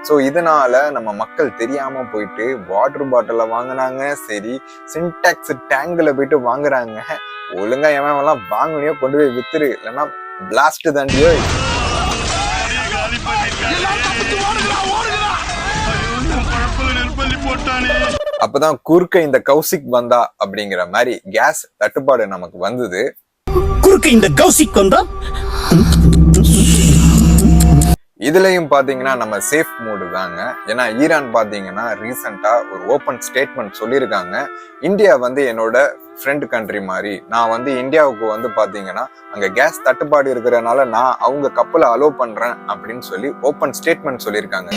So இதனால நம்ம மக்கள் தெரியாம போயிட்டு வாட்டர் பாட்டில வாங்கினாங்க, சரி சின்டாக்ஸ் டேங்க்ல போயிட்டு வாங்குறாங்க. ஒழுங்கா எவன்லாம் வாங்கினியோ கொண்டு போய் வித்துரு, இல்லைன்னா பிளாஸ்ட் தாண்டியோ. அப்பதான் குறுக்க இந்த கௌசிக் வந்தா அப்படிங்கிற மாதிரி கேஸ் தட்டுப்பாடு நமக்கு வந்தது. குறுக்க இந்த கௌசிக் வந்தா இதுலயும் பாத்தீங்கன்னா நம்ம சேஃப் மூடு தாங்க. ஏன்னா ஈரான் பாத்தீங்கன்னா ரீசெண்டா ஒரு ஓப்பன் ஸ்டேட்மெண்ட் சொல்லியிருக்காங்க, இந்தியா வந்து என்னோட ஃப்ரெண்ட் கண்ட்ரி மாதிரி, நான் வந்து இந்தியாவுக்கு வந்து பாத்தீங்கன்னா அங்க கேஸ் தட்டுப்பாடு இருக்கிறதுனால நான் அவங்க கப்பலை அலோவ் பண்றேன் அப்படின்னு சொல்லி ஓப்பன் ஸ்டேட்மெண்ட் சொல்லியிருக்காங்க.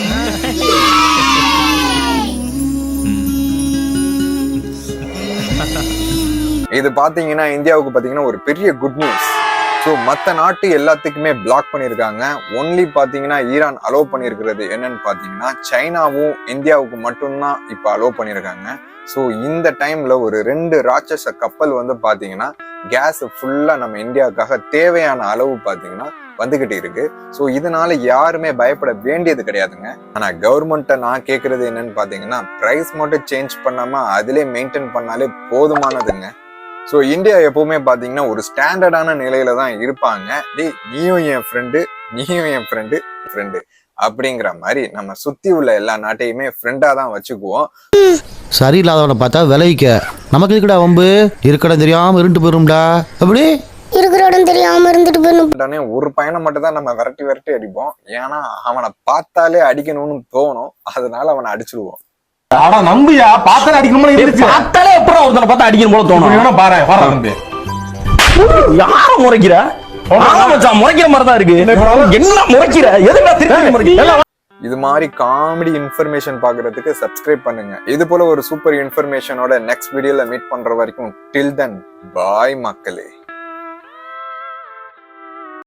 இது பாத்தீங்கன்னா இந்தியாவுக்கு பாத்தீங்கன்னா ஒரு பெரிய குட் நியூஸ். ஸோ மற்ற நாட்டு எல்லாத்துக்குமே பிளாக் பண்ணியிருக்காங்க. ஒன்லி பார்த்தீங்கன்னா ஈரான் அலோவ் பண்ணியிருக்கிறது என்னன்னு பார்த்தீங்கன்னா சைனாவும் இந்தியாவுக்கு மட்டும்தான் இப்போ அலோவ் பண்ணியிருக்காங்க. ஸோ இந்த டைம்ல ஒரு 2 ராட்சச கப்பல் வந்து பார்த்தீங்கன்னா கேஸ் ஃபுல்லாக நம்ம இந்தியாவுக்காக தேவையான அளவு பார்த்தீங்கன்னா வந்துகிட்டு இருக்கு. ஸோ இதனால யாருமே பயப்பட வேண்டியது கிடையாதுங்க. ஆனா கவர்மெண்ட்டை நான் கேட்கறது என்னன்னு பார்த்தீங்கன்னா பிரைஸ் மட்டும் சேஞ்ச் பண்ணாம அதிலே மெயின்டைன் பண்ணாலே போதுமானதுங்க. ஸோ இந்தியா எப்பவுமே பார்த்தீங்கன்னா ஒரு ஸ்டாண்டர்டான நிலையில தான் இருப்பாங்க. நீயும் என் ஃப்ரெண்டு, நீயும் என் ஃப்ரெண்டு அப்படிங்கிற மாதிரி நம்ம சுத்தி உள்ள எல்லா நாட்டையுமே ஃப்ரெண்டா தான் வச்சுக்குவோம். சரியில்லாதவனை பார்த்தா விளைவிக்க நமக்கு இருக்கடா வம்பு, இருக்கடம் தெரியாம இருந்துட்டு போயிரும்டா, அப்படி இருக்கிற இடம் தெரியாம இருந்துட்டு போயிடும். ஒரு பையனை மட்டும் தான் நம்ம விரட்டி அடிப்போம். ஏன்னா அவனை பார்த்தாலே அடிக்கணும்னு தோணும், அதனால அவனை அடிச்சிருவோம். ஆனா நம்பியா பார்த்தாலே அடிக்கணும், பார்த்தாலே எப்பறம் ஒருத்தனை பார்த்தா அடிக்கணும் போல தோணும். பாரு நம்பி யார முறைக்கிற? முறைக்கிற மாதிரி தான் இருக்கு. என்ன முறைக்கிற? எதுக்கு இது மாதிரி காமெடி இன்ஃபர்மேஷன் பாக்குறதுக்கு சப்ஸ்கிரைப் பண்ணுங்க. இது போல ஒரு சூப்பர் இன்ஃபர்மேஷனோட நெக்ஸ்ட் வீடியோல மீட் பண்ற வரைக்கும் டில் தென் பாய் மக்களே.